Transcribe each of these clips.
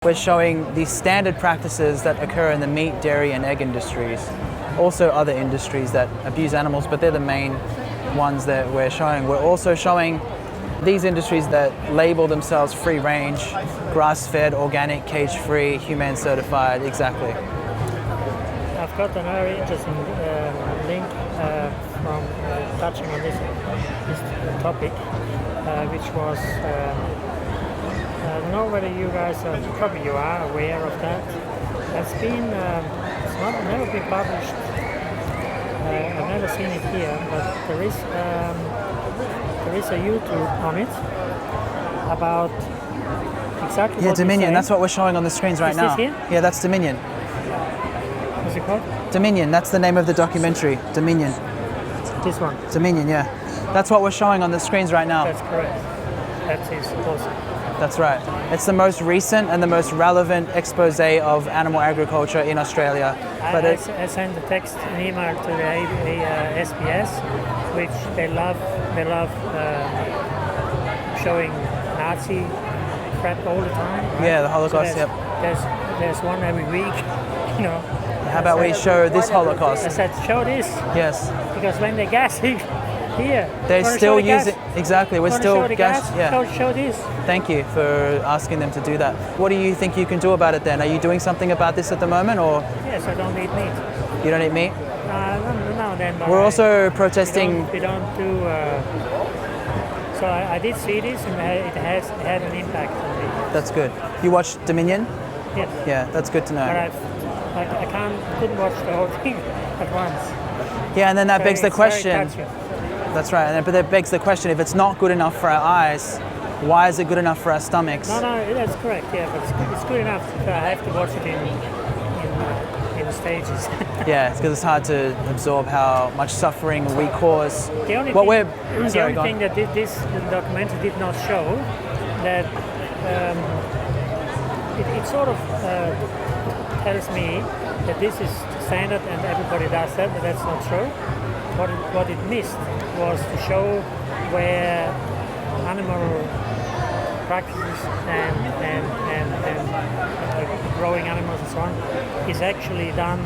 We're showing the standard practices that occur in the meat, dairy and egg industries. Also other industries that abuse animals, but they're the main ones that we're showing. We're also showing these industries that label themselves free range, grass-fed, organic, cage-free, humane certified, exactly. I've got a very interesting link from touching on this topic, which was, I don't know whether you guys, probably you are aware of that. It's been, it's never been published. I've never seen it here, but there is a YouTube on it about exactly what Dominion, that's what we're showing on the screens right now. Is this here? Yeah, that's Dominion. What's it called? Dominion, that's the name of the documentary, Dominion. This one? Dominion, yeah. That's what we're showing on the screens right now. That's correct. That is awesome. That's right. It's the most recent and the most relevant expose of animal agriculture in Australia. I sent a text, an email to the SBS, which they love showing Nazi crap all the time. Right? Yeah, the Holocaust, so there's one every week, you know. How about we show this Holocaust? I said, show this. Yes. Because when they're gassing, here. They're still using, exactly, we're still gas. Yeah. Show this. Thank you for asking them to do that. What do you think you can do about it then? Are you doing something about this at the moment, or? Yes, I don't eat meat. You don't eat meat? No, then. We're also protesting. We don't do. So I did see this, and it had an impact on me. That's good. You watched Dominion? Yes. Yeah, that's good to know. But I couldn't watch the whole thing at once. Yeah, and then that so begs the question. That's right, but that begs the question, if it's not good enough for our eyes, why is it good enough for our stomachs? No, that's correct, yeah, but it's good enough. I have to watch it in stages. Yeah, it's because it's hard to absorb how much suffering we cause. The only thing that this documentary did not show, that it sort of tells me that this is standard and everybody does that, but that's not true. What it missed was to show where animal practices and growing animals and so on is actually done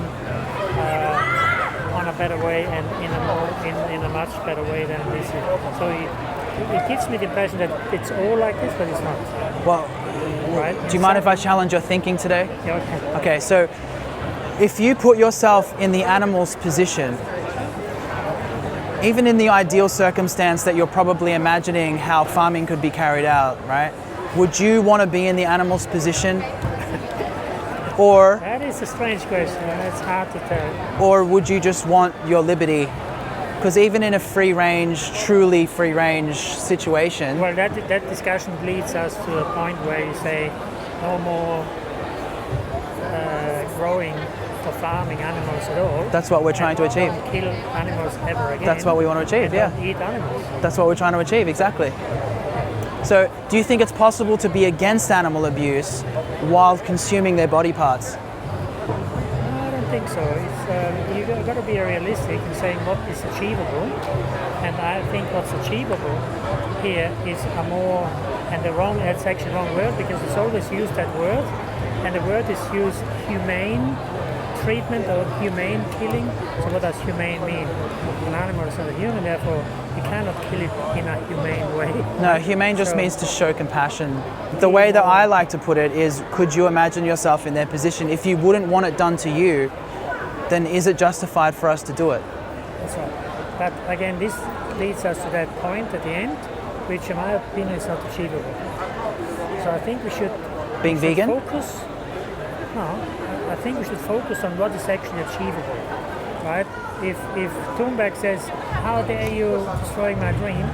on a better way and in a much better way than this is. So it gives me the impression that it's all like this, but it's not. Well, right? Do you mind if I challenge your thinking today? Yeah, okay. Okay, so if you put yourself in the animal's position, even in the ideal circumstance that you're probably imagining how farming could be carried out, right? Would you want to be in the animal's position? Or that is a strange question, and it's hard to tell. Or would you just want your liberty? Because even in a truly free range situation. Well, that discussion leads us to a point where you say no more growing for farming animals at all. That's what we're trying to achieve. Don't kill animals ever again. That's what we want to achieve, yeah. Don't eat animals. That's what we're trying to achieve, exactly. So, do you think it's possible to be against animal abuse while consuming their body parts? No, I don't think so. You've got to be realistic in saying what is achievable, and I think what's achievable here is that's actually the wrong word, because it's always used that word, and the word is used humane treatment or humane killing. So what does humane mean? An animal is not a human, therefore you cannot kill it in a humane way. No, humane just means to show compassion. The way that I like to put it is, could you imagine yourself in their position? If you wouldn't want it done to you, then is it justified for us to do it? That's right. But again, this leads us to that point at the end, which in my opinion is not achievable. So I think we should vegan? Focus. No, I think we should focus on what is actually achievable, right? If Thunberg says, "How dare you destroying my dream?"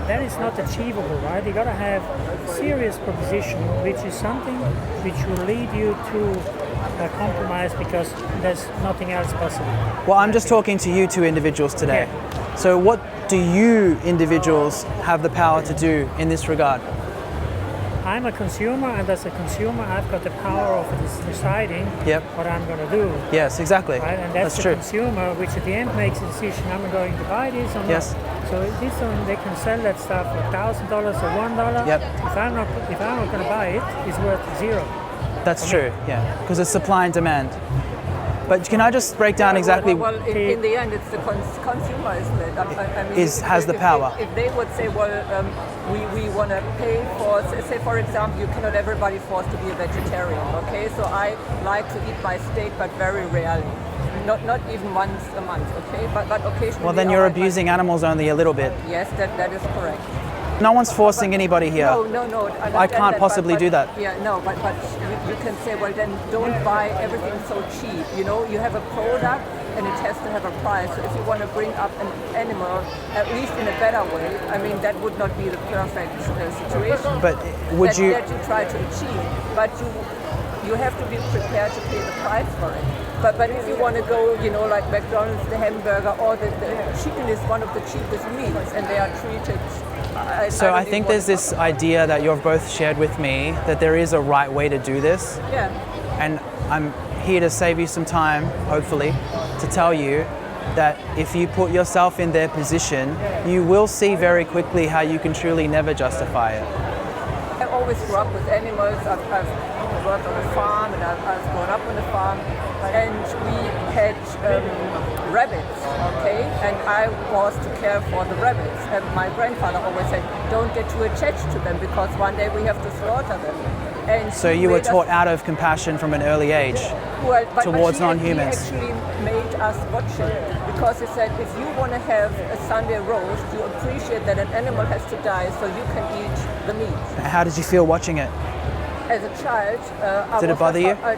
that is not achievable, right? You got to have serious proposition, which is something which will lead you to a compromise, because there's nothing else possible. Well, I'm just talking to you two individuals today. Yeah. So what do you individuals have the power to do in this regard? I'm a consumer, and as a consumer, I've got the power of deciding what I'm going to do. Yes, exactly. Right? And that's the true. Consumer, which at the end makes a decision: I'm going to buy this or yes. not. So this one, they can sell that stuff for $1,000 or $1. Yep. If I'm not going to buy it, it's worth zero. That's true, yeah, because it's supply and demand. But can I just break down exactly? Well, in the end, it's the consumer, isn't it? I mean, Has the power. If they would say, well, we want to pay for, say, for example, you cannot everybody forced to be a vegetarian, okay? So I like to eat my steak, but very rarely. Not even once a month, okay? But occasionally. Well, then you're abusing animals only a little bit. Yes, that is correct. No one's forcing anybody here. No. I can't possibly do that. Yeah, no, but you can say, well, then don't buy everything so cheap. You know, you have a product and it has to have a price. So if you want to bring up an animal, at least in a better way, I mean, that would not be the perfect situation. But would you? That you try to achieve, but you have to be prepared to pay the price for it. But if you want to go, you know, like McDonald's, the hamburger, or the chicken is one of the cheapest meats, and they are treated. I think there's this idea that you've both shared with me that there is a right way to do this. Yeah. And I'm here to save you some time, hopefully, to tell you that if you put yourself in their position, you will see very quickly how you can truly never justify it. I always grew up with animals. I've worked on a farm, and I've grown up on a farm, and we had rabbits, okay? And I was to care for the rabbits. And my grandfather always said, don't get too attached to them because one day we have to slaughter them. And so you were taught out of compassion from an early age towards non-humans. He actually made us watch it because he said, if you want to have a Sunday roast, you appreciate that an animal has to die so you can eat the meat. How did you feel watching it? As a child, did it bother you? I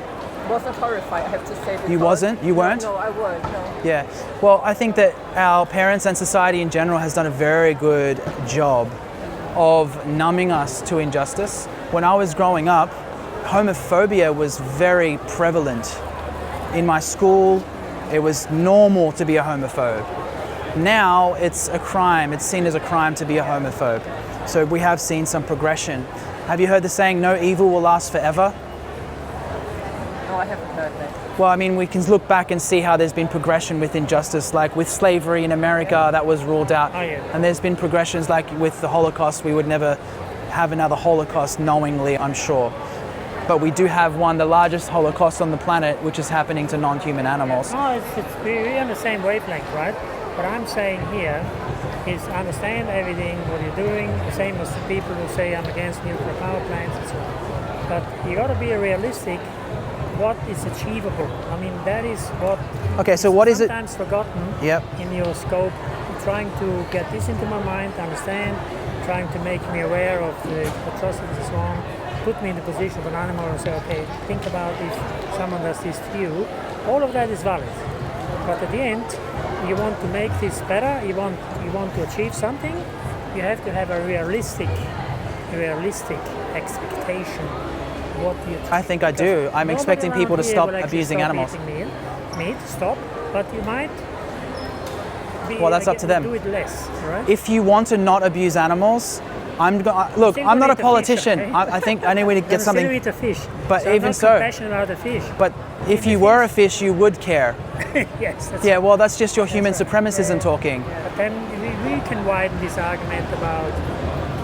wasn't horrified, I have to say. You wasn't? You weren't? No, I weren't, no. Yeah. Well, I think that our parents and society in general has done a very good job of numbing us to injustice. When I was growing up, homophobia was very prevalent. In my school, it was normal to be a homophobe. Now it's a crime. It's seen as a crime to be a homophobe. So we have seen some progression. Have you heard the saying, no evil will last forever? No, I haven't heard that. Well, I mean, we can look back and see how there's been progression with injustice, like with slavery in America, that was ruled out. Oh, yeah. And there's been progressions like with the Holocaust. We would never have another Holocaust knowingly, I'm sure. But we do have the largest Holocaust on the planet, which is happening to non-human animals. Oh, we're on the same wavelength, right? What I'm saying here is understand everything, what you're doing, the same as the people who say I'm against nuclear power plants and so on. But you got to be realistic. What is achievable? I mean, that is what. Okay, so what is it? Sometimes forgotten. Yep. In your scope, trying to get this into my mind, understand, trying to make me aware of the atrocities and so on. Put me in the position of an animal and say, okay, think about if someone does this to you. All of that is valid. But at the end, you want to make this better. You want to achieve something. You have to have a realistic expectation. I think I do. I'm expecting people to stop abusing animals. Meat, stop, but you might be, well, that's up to them. Do it less, right? If you want to not abuse animals, I'm not a politician. Fish, okay? I think I need to get something. Still eat a fish. But so even I'm not compassionate about the fish. But if you were a fish, you would care. Yes. That's yeah. Well, that's just your human right. supremacism talking. Yeah, but then we can widen this argument about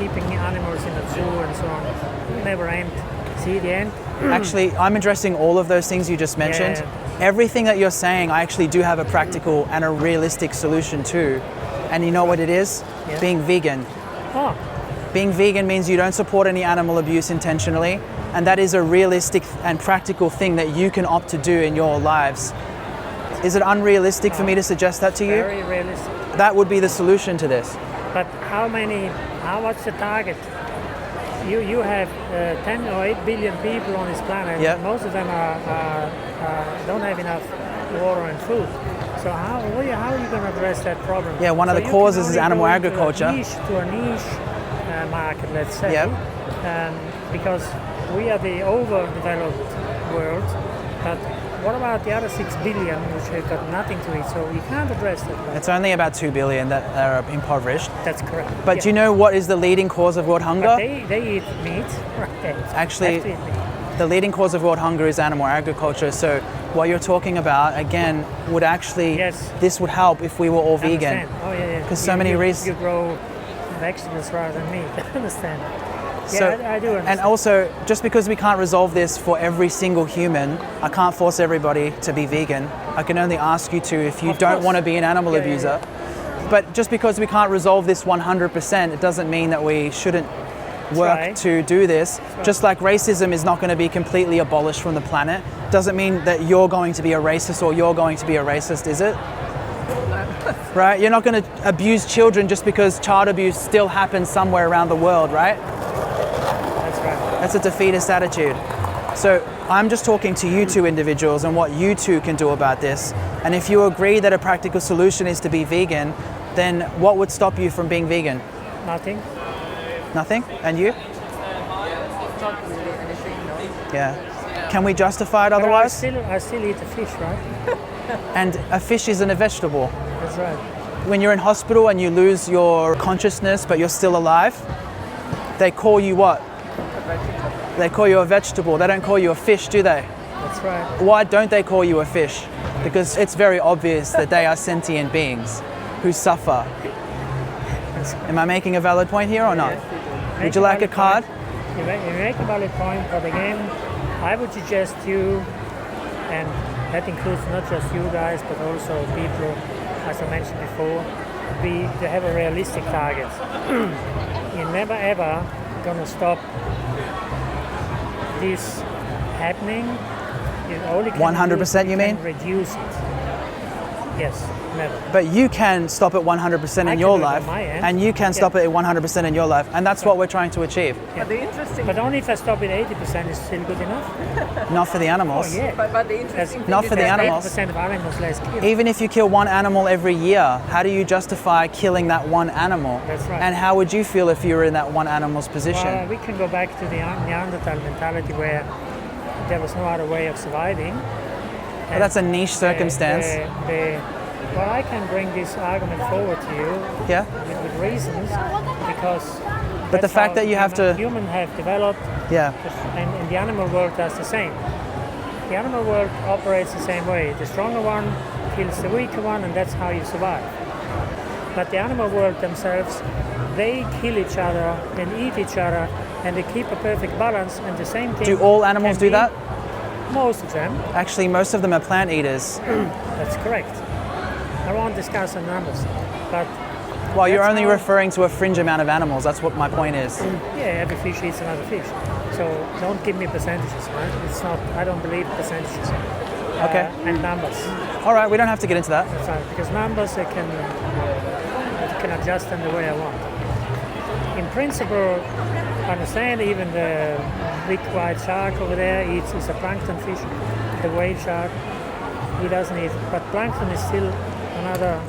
keeping animals in a zoo and so on. We never end. See the end. Actually, I'm addressing all of those things you just mentioned. Yeah. Everything that you're saying, I actually do have a practical and a realistic solution to. And you know what it is? Yeah. Being vegan. Oh. Being vegan means you don't support any animal abuse intentionally, and that is a realistic and practical thing that you can opt to do in your lives. Is it unrealistic for me to suggest that to you? Very realistic. That would be the solution to this. But what's the target? You have 10 or 8 billion people on this planet. Yeah. Most of them don't have enough water and food. So how are you going to address that problem? Yeah, one of the causes is animal agriculture. To a niche market, let's say. Yep. Because we are the overdeveloped world. But what about the other 6 billion which have got nothing to eat? So you can't address that. Right? It's only about 2 billion that are impoverished. That's correct. But do you know what is the leading cause of world hunger? But they eat meat. Right. Actually, the leading cause of world hunger is animal agriculture. So what you're talking about, again, would actually, this would help if we were all vegan. Oh, yeah. Because so many reasons. You grow vegetables rather than meat. I understand. Yeah, I do understand. And also, just because we can't resolve this for every single human, I can't force everybody to be vegan. I can only ask you to if you Of don't course. want to be an animal Yeah, abuser. But just because we can't resolve this 100%, it doesn't mean that we shouldn't work right. to do this. right. Just like racism is not going to be completely abolished from the planet, doesn't mean that you're going to be a racist or you're going to be a racist, is it? Right? You're not going to abuse children just because child abuse still happens somewhere around the world, right? That's right. That's a defeatist attitude. So I'm just talking to you two individuals and what you two can do about this. And if you agree that a practical solution is to be vegan, then what would stop you from being vegan? Nothing. Nothing? And you? Not really anything, no. Yeah. Can we justify it But otherwise? I still eat the fish, right? And a fish isn't a vegetable. That's right. When you're in hospital and you lose your consciousness but you're still alive, they call you what? A vegetable. They call you a vegetable. They don't call you a fish, do they? That's right. Why don't they call you a fish? Because it's very obvious that they are sentient beings who suffer. Am I making a valid point here or not? Would you like a card? You make a valid point, but again, I would suggest you, and that includes not just you guys, but also people, as I mentioned before, to have a realistic target. You're never ever gonna stop this happening. You only can 100% you mean? reduce it. Yes, never. But you can stop it 100% I in can your do it on life, my end. and you can stop it 100% in your life, and that's what we're trying to achieve. But the interesting, But only if I stop it 80% is still good enough. Not for the Oh animals. yeah. but the interesting thing Not is for the that animals. 80% of animals less killed. Even if you kill one animal every year, how do you justify killing that one animal? That's right. And how would you feel if you were in that one animal's position? Well, we can go back to the Neanderthal mentality where there was no other way of surviving. But that's a niche circumstance. Well, I can bring this argument forward to you Yeah. with reasons because. But the that's fact how that you have to- Humans have developed, Yeah. and the animal world does the same. The animal world operates the same way. The stronger one kills the weaker one, and that's how you survive. But the animal world themselves, they kill each other and eat each other, and they keep a perfect balance. And the same thing. Do all animals can do be- that? Most of them. Actually, most of them are plant eaters. That's correct. I won't discuss the numbers, but Well, you're That's only how- referring to a fringe amount of animals. That's what my point is. yeah, every fish eats another fish. So don't give me percentages, right? It's not. I don't believe percentages. Okay. And numbers. All right, we don't have to get into that. That's right. Because numbers, I can adjust them the way I want. In principle, I understand even the big white shark over there is a plankton fish. The whale shark, he doesn't eat. But plankton is still another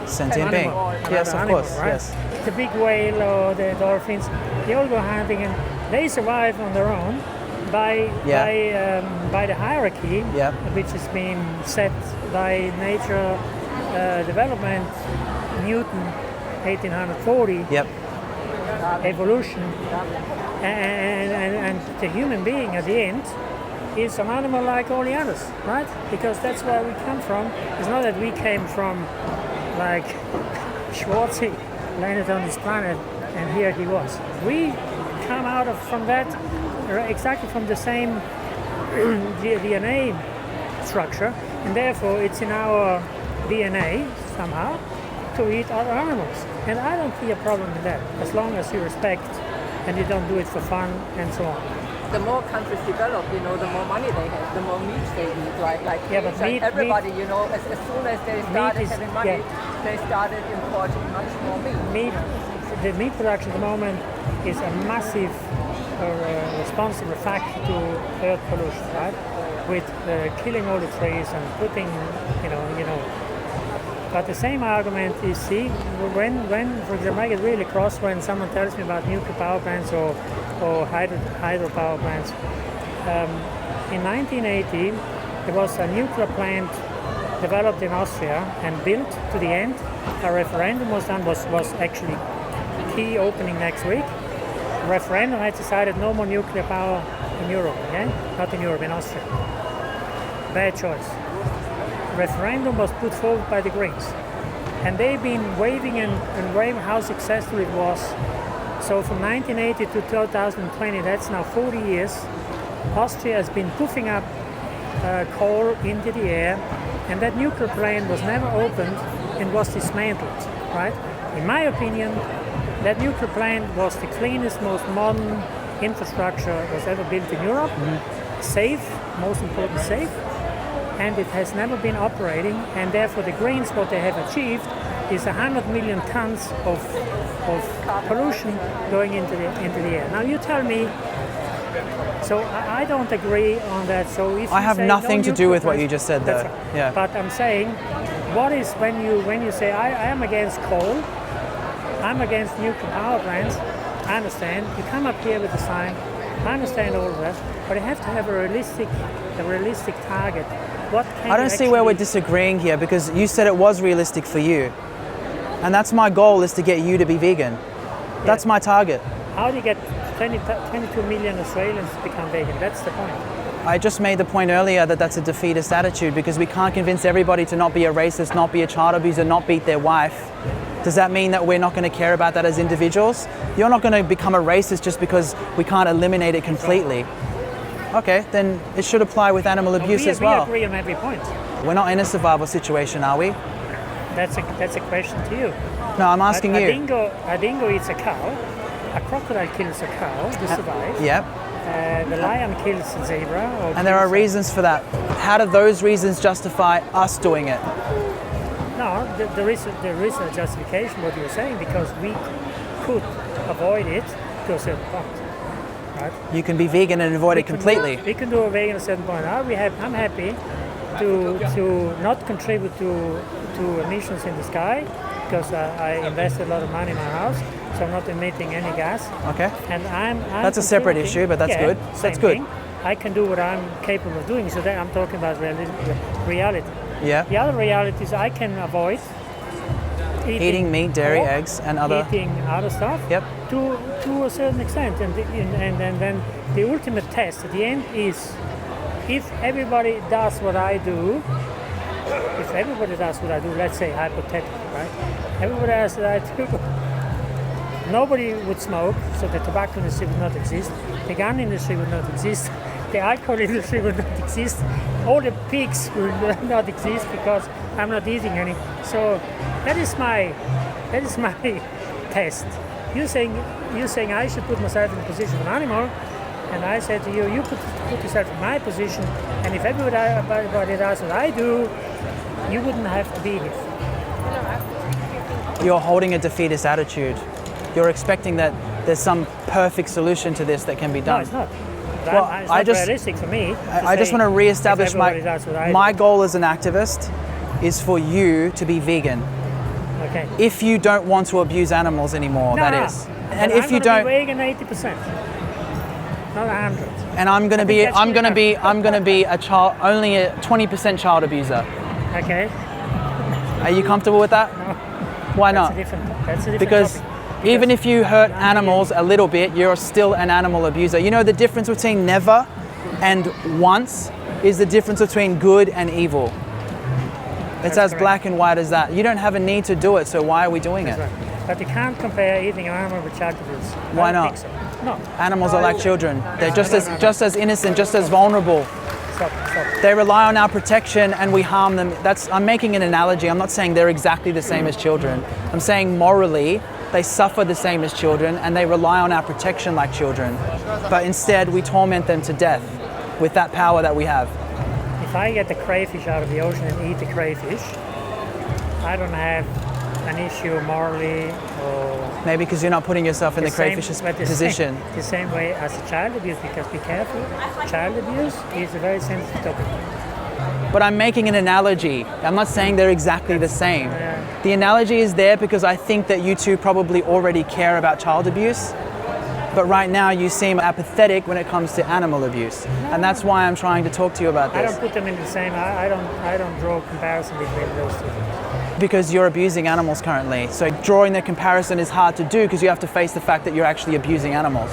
Sentient being. animal. Yes, Another of animal, course. right? Yes. The big whale or the dolphins, they all go hunting and they survive on their own by the hierarchy, Yeah. which has been set by nature development, Newton, 1840, Yep. evolution, and the human being at the end is an animal like all the others, right? Because that's where we come from. It's not that we came from like Schwarzy landed on this planet and here he was. We come out of from that exactly from the same DNA structure, and therefore it's in our DNA somehow to eat other animals. And I don't see a problem with that, as long as you respect and you don't do it for fun and so on. the more countries develop, the more money they have, the more meat they eat, right? Like Yeah, but meat- everybody, as soon as they started is- having money, yeah. they started importing much more meat. The meat production at the moment is a massive responsible factor to earth pollution, right? With killing all the trees and putting, But the same argument is, see, when for example, I get really cross when someone tells me about nuclear power plants or hydropower plants. In 1980, there was a nuclear plant developed in Austria and built to the end. A referendum was done, was actually key opening next week. Referendum had decided no more nuclear power in Europe, okay? Not in Europe, in Austria. Bad choice. Referendum was put forward by the Greens. And they've been waving and raving how successful it was So from 1980 to 2020, that's now 40 years, Austria has been puffing up coal into the air, and that nuclear plant was never opened and was dismantled, right? In my opinion, that nuclear plant was the cleanest, most modern infrastructure was ever built in Europe. Safe, most important, safe. And it has never been operating, and therefore the Greens, what they have achieved is 100 million tons of pollution going into the air. Now you tell me, so I don't agree on that. So if I have nothing to do with what you just said, though. Right. Yeah. But I'm saying, what is when you say I am against coal, I'm against nuclear power plants. I understand. You come up here with a sign. I understand all of that, but you have to have a realistic target. What can I don't see where we're disagreeing here, because you said it was realistic for you. And that's my goal, is to get you to be vegan. That's my target. How do you get 22 million Australians to become vegan? That's the point. I just made the point earlier that that's a defeatist attitude, because we can't convince everybody to not be a racist, not be a child abuser, not beat their wife. Does that mean that we're not going to care about that as individuals? You're not going to become a racist just because we can't eliminate it completely. Okay, then it should apply with animal abuse as well. We agree on every point. We're not in a survival situation, are we? That's a question to you. No, I'm asking you. A dingo eats a cow. A crocodile kills a cow to survive. Yep. The lion kills a zebra. And there are reasons for that. How do those reasons justify us doing it? No, there is a justification what you're saying, because we could avoid it to a certain point. Right? You can be vegan and avoid it completely. We can do a vegan at a certain point. I'm happy to not contribute to emissions in the sky, because I invested a lot of money in my house, so I'm not emitting any gas. Okay. And I'm that's a separate issue, but that's good. That's good. Thing. I can do what I'm capable of doing, so that I'm talking about reality. Yeah. The other reality is I can avoid eating meat, dairy, pork, eggs, and other stuff. Yep. To a certain extent, and then the ultimate test at the end is, if everybody does what I do. Let's say hypothetically, right? Everybody does what I do. Nobody would smoke, so the tobacco industry would not exist. The gun industry would not exist. The alcohol industry would not exist. All the pigs would not exist, because I'm not eating any. So that is my test. You're saying I should put myself in the position of an animal, and I said to you, put yourself in my position, and if everybody does what I do, you wouldn't have to be here. You're holding a defeatist attitude. You're expecting that there's some perfect solution to this that can be done. No, it's not. Well, it's not realistic for me. I just want to reestablish my goal as an activist is for you to be vegan. Okay. If you don't want to abuse animals anymore, that is. And if you don't, I'm vegan 80%, not 100. And I'm going to be a child, only a 20% child abuser. Okay. Are you comfortable with that? No. Why not? That's a different Because topic. even if you hurt animals a little bit, you're still an animal abuser. You know the difference between never and once is the difference between good and evil. It's as black and white as that. You don't have a need to do it, so why are we doing it? Right. But you can't compare eating an animal with child abuse. Why I don't not? think so. No. Animals are like children. They're just as innocent, just as vulnerable. Stop. They rely on our protection and we harm them. I'm making an analogy. I'm not saying they're exactly the same as children. I'm saying morally, they suffer the same as children and they rely on our protection like children. But instead, we torment them to death with that power that we have. If I get the crayfish out of the ocean and eat the crayfish, I don't have an issue morally or... Maybe because you're not putting yourself in the crayfish's position. The same way as child abuse, because be careful, child abuse is a very sensitive topic. But I'm making an analogy. I'm not saying they're exactly the same. The analogy is there because I think that you two probably already care about child abuse. But right now you seem apathetic when it comes to animal abuse. And that's why I'm trying to talk to you about this. I don't put them in the same, I don't draw a comparison between those two things. Because you're abusing animals currently. So drawing the comparison is hard to do because you have to face the fact that you're actually abusing animals.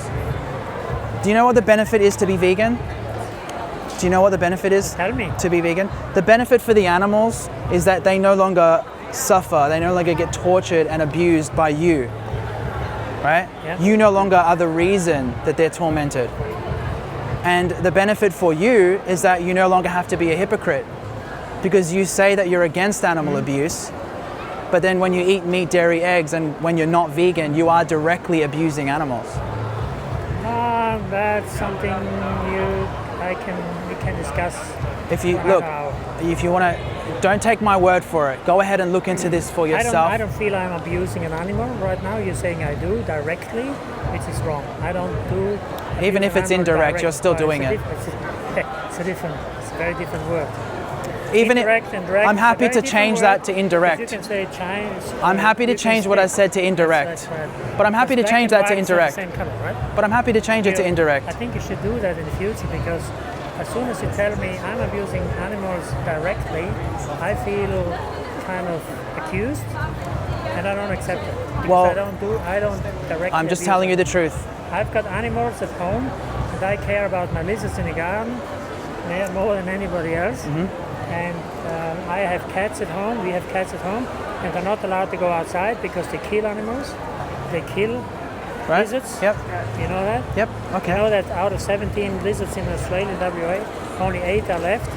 Do you know what the benefit is to be vegan? Do you know what the benefit is to be vegan? The benefit for the animals is that they no longer suffer, they no longer get tortured and abused by you. right? Yeah. You no longer are the reason that they're tormented. And the benefit for you is that you no longer have to be a hypocrite, because you say that you're against animal abuse, but then when you eat meat, dairy, eggs, and when you're not vegan, you are directly abusing animals. That's something we can discuss. If you for look, another hour. if you want to, don't take my word for it. Go ahead and look into this for yourself. I don't feel I'm abusing an animal right now. You're saying I do directly, which is wrong. I don't do. Even if abuse it's an animal indirect, you're still direct. doing it. It's a very different word. Even Indirect and direct I'm is a happy very to different change word. that to If you indirect. can say change. I'm happy to you can change what I say- said to indirect. That's right. But I'm happy to Black change and that to white is not indirect. the same color, right? But I'm happy to change it to I indirect. think you should do that in the future, because as soon as you tell me I'm abusing animals directly, I feel kind of accused, and I don't accept it. Because Well, I don't directly. I'm just abuse telling you them. the truth. I've got animals at home, and I care about my lizards in the garden more than anybody else. And I have cats at home. We have cats at home, and they're not allowed to go outside because they kill animals. They kill Right? lizards. Yep. You know that? Yep. You Okay. know that out of 17 lizards in Australia, WA, only 8 are left,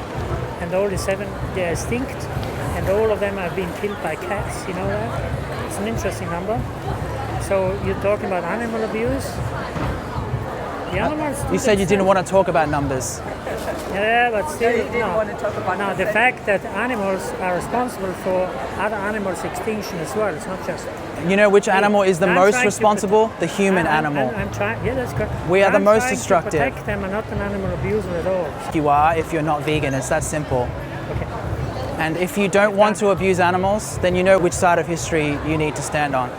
and only 7 they are extinct, and all of them have been killed by cats. You know that? It's an interesting number. So you're talking about animal abuse? The animals. do You said you didn't themselves. want to talk about numbers. Yeah, but still, you didn't want to talk about no. The consent. fact that animals are responsible for other animals' extinction as well. It's not just. You know which animal is the I'm most trying to responsible? The human animal. I'm trying. Yeah, that's good. We are the I'm most trying destructive. To protect them and not an animal abuser at all. You are if you're not vegan. It's that simple. Okay. And if you don't want to abuse animals, then you know which side of history you need to stand on.